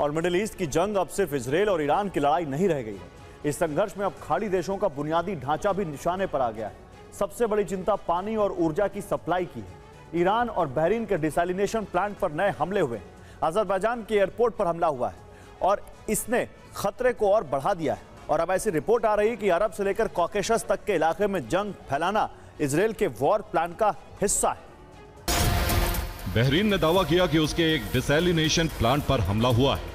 और middle east की जंग अब सिर्फ इजराइल और ईरान की लड़ाई नहीं रह गई है। इस संघर्ष में अब खाड़ी देशों का बुनियादी ढांचा भी निशाने पर आ गया है। सबसे बड़ी चिंता पानी और ऊर्जा की सप्लाई की है। ईरान और बहरीन के डिसैलिनेशन प्लांट पर नए हमले हुए हैं। अजरबैजान के एयरपोर्ट पर हमला हुआ है और इसने खतरे को और बढ़ा दिया है। और अब ऐसी रिपोर्ट आ रही है कि अरब से लेकर कॉकेशस तक के इलाके में जंग फैलाना इजराइल के वॉर प्लान का हिस्सा है। बहरीन ने दावा किया कि उसके एक डिसैलिनेशन प्लांट पर हमला हुआ है।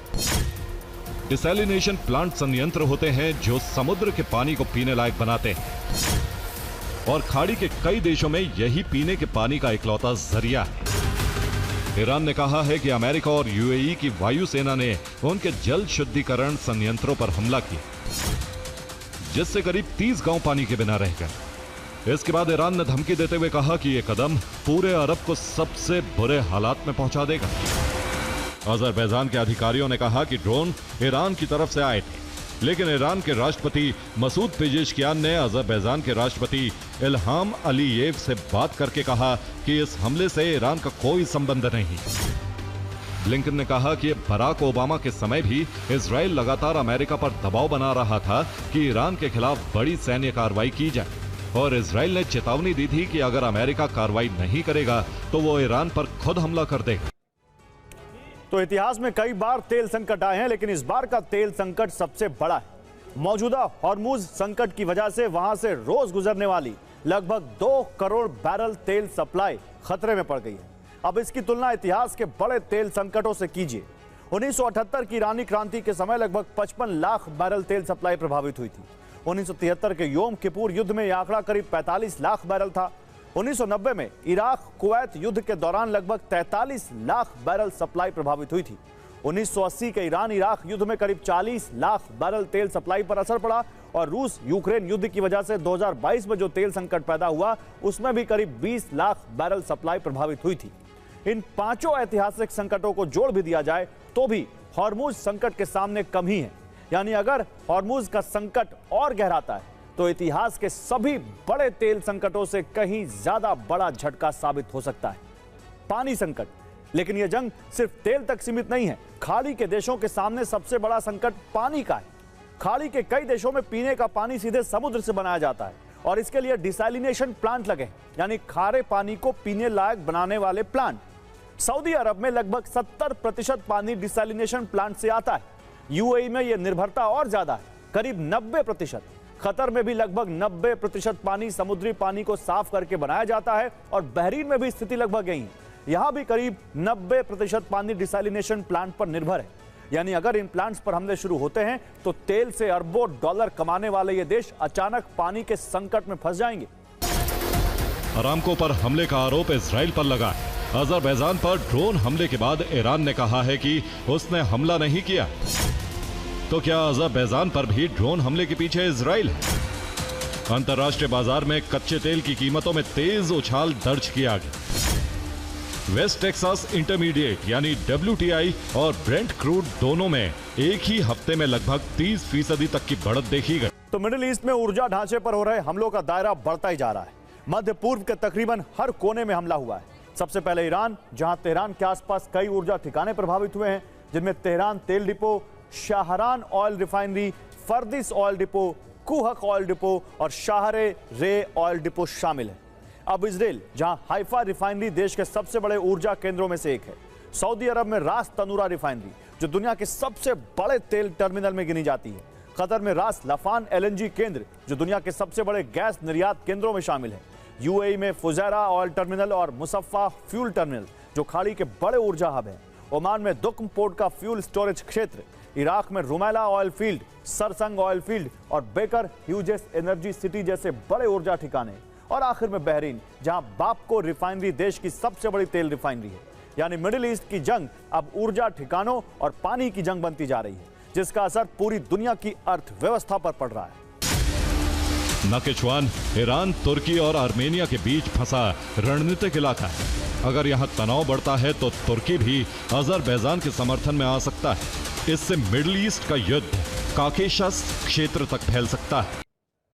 डिसैलिनेशन प्लांट संयंत्र होते हैं जो समुद्र के पानी को पीने लायक बनाते हैं और खाड़ी के कई देशों में यही पीने के पानी का इकलौता जरिया है। ईरान ने कहा है कि अमेरिका और यूएई की वायुसेना ने उनके जल शुद्धिकरण संयंत्रों पर हमला किया, जिससे करीब 30 गांव पानी के बिना रह गए। इसके बाद ईरान ने धमकी देते हुए कहा कि यह कदम पूरे अरब को सबसे बुरे हालात में पहुंचा देगा। अजरबैजान के अधिकारियों ने कहा कि ड्रोन ईरान की तरफ से आए थे, लेकिन ईरान के राष्ट्रपति मसूद पेजेशकियान ने अजरबैजान के राष्ट्रपति इल्हाम अलीयेव से बात करके कहा कि इस हमले से ईरान का कोई संबंध नहीं। ब्लिंकन ने कहा कि बराक ओबामा के समय भी इजराइल लगातार अमेरिका पर दबाव बना रहा था कि ईरान के खिलाफ बड़ी सैन्य कार्रवाई की जाए और इजराइल ने चेतावनी दी थी कि अगर अमेरिका कार्रवाई नहीं करेगा तो वो ईरान पर खुद हमला कर देगा। तो इतिहास में कई बार तेल संकट आए हैं, लेकिन इस बार का तेल संकट सबसे बड़ा है। मौजूदा हॉर्मुज संकट की वजह से वहां से रोज गुजरने वाली लगभग 2 करोड़ बैरल तेल सप्लाई खतरे में पड़ गई है। अब इसकी तुलना इतिहास के बड़े तेल संकटों से कीजिए। 1978 की ईरानी क्रांति के समय लगभग 55 लाख बैरल तेल सप्लाई प्रभावित हुई थी। 1973 के योम किपुर युद्ध में यह आंकड़ा करीब 45 लाख बैरल था। 1990 में इराक कुवैत युद्ध के दौरान लगभग 43 लाख बैरल सप्लाई प्रभावित हुई थी। 1980 के ईरान इराक युद्ध में करीब 40 लाख बैरल तेल सप्लाई पर असर पड़ा और रूस यूक्रेन युद्ध की वजह से 2022 में जो तेल संकट पैदा हुआ उसमें भी करीब 20 लाख बैरल सप्लाई प्रभावित हुई थी। इन पांचों ऐतिहासिक संकटों को जोड़ भी दिया जाए तो भी हॉर्मुज संकट के सामने कम ही है। यानी अगर हॉर्मुज का संकट और गहराता है तो इतिहास के सभी बड़े तेल संकटों से कहीं ज्यादा बड़ा झटका साबित हो सकता है। पानी संकट, लेकिन यह जंग सिर्फ तेल तक सीमित नहीं है। खाड़ी के देशों के सामने सबसे बड़ा संकट पानी का है। खाड़ी के कई देशों में पीने का पानी सीधे समुद्र से बनाया जाता है और इसके लिए डिसैलिनेशन प्लांट लगे, यानी खारे पानी को पीने लायक बनाने वाले प्लांट। सऊदी अरब में लगभग 70% पानी डिसैलिनेशन प्लांट से आता है। यूएई में यह निर्भरता और ज्यादा है, करीब 90%। कतर में भी लगभग 90% पानी समुद्री पानी को साफ करके बनाया जाता है और बहरीन में भी स्थिति लगभग यही है। यहां भी करीब 90% पानी डिसैलिनेशन प्लांट पर निर्भर है। यानी अगर इन प्लांट्स पर हमले शुरू होते हैं तो तेल से अरबों डॉलर कमाने वाले ये देश अचानक पानी के संकट में फंस जाएंगे। अरामको पर हमले का आरोप इजराइल पर लगा है। अजरबैजान पर ड्रोन हमले के बाद ईरान ने कहा है कि उसने हमला नहीं किया। तो क्या अजरबैजान पर भी ड्रोन हमले के पीछे इजराइल है? अंतर्राष्ट्रीय बाजार में कच्चे तेल की कीमतों में तेज उछाल दर्ज किया गया। वेस्ट टेक्सास इंटरमीडिएट यानी WTI और ब्रेंट क्रूड दोनों में एक ही हफ्ते में लगभग 30% तक की बढ़त देखी गई। तो मिडिल ईस्ट में ऊर्जा ढांचे पर हो रहे हमलों का दायरा बढ़ता ही जा रहा है। मध्य पूर्व के तकरीबन हर कोने में हमला हुआ है। सबसे पहले ईरान, जहां तेहरान के आसपास कई ऊर्जा ठिकाने प्रभावित हुए हैं, जिनमें तेहरान तेल depot, Shahran oil refinery, Fardis oil depot, Kuhak oil depot और शाहरे रे ऑयल डिपो शामिल है। अब इजराइल, जहां हाइफा रिफाइनरी देश के सबसे बड़े ऊर्जा केंद्रों में से एक है। सऊदी अरब में रास तनूरा रिफाइनरी, जो दुनिया के सबसे बड़े तेल टर्मिनल में गिनी जाती है। कतर में रास लफान LNG केंद्र, जो दुनिया के सबसे बड़े गैस निर्यात केंद्रों में शामिल है। यूएई में फुजैरा ऑयल टर्मिनल और मुसफ़ा फ्यूल टर्मिनल, जो खाड़ी के बड़े ऊर्जा हब हैं। ओमान में दुक्म पोर्ट का फ्यूल स्टोरेज क्षेत्र। इराक में रुमैला ऑयल फील्ड, सरसंग ऑयल फील्ड और बेकर ह्यूजेस एनर्जी सिटी जैसे बड़े ऊर्जा ठिकाने। और आखिर में बहरीन, जहां बापको रिफाइनरी देश की सबसे बड़ी तेल रिफाइनरी है। यानी मिडिल ईस्ट की जंग अब ऊर्जा ठिकानों और पानी की जंग बनती जा रही है, जिसका असर पूरी दुनिया की अर्थव्यवस्था पर पड़ रहा है। नाकिचवान ईरान, तुर्की और आर्मेनिया के बीच फंसा रणनीतिक इलाका है। अगर यहां तनाव बढ़ता है तो तुर्की भी अजरबैजान के समर्थन में आ सकता है। इससे मिडिल ईस्ट का युद्ध काकेशस क्षेत्र तक फैल सकता है।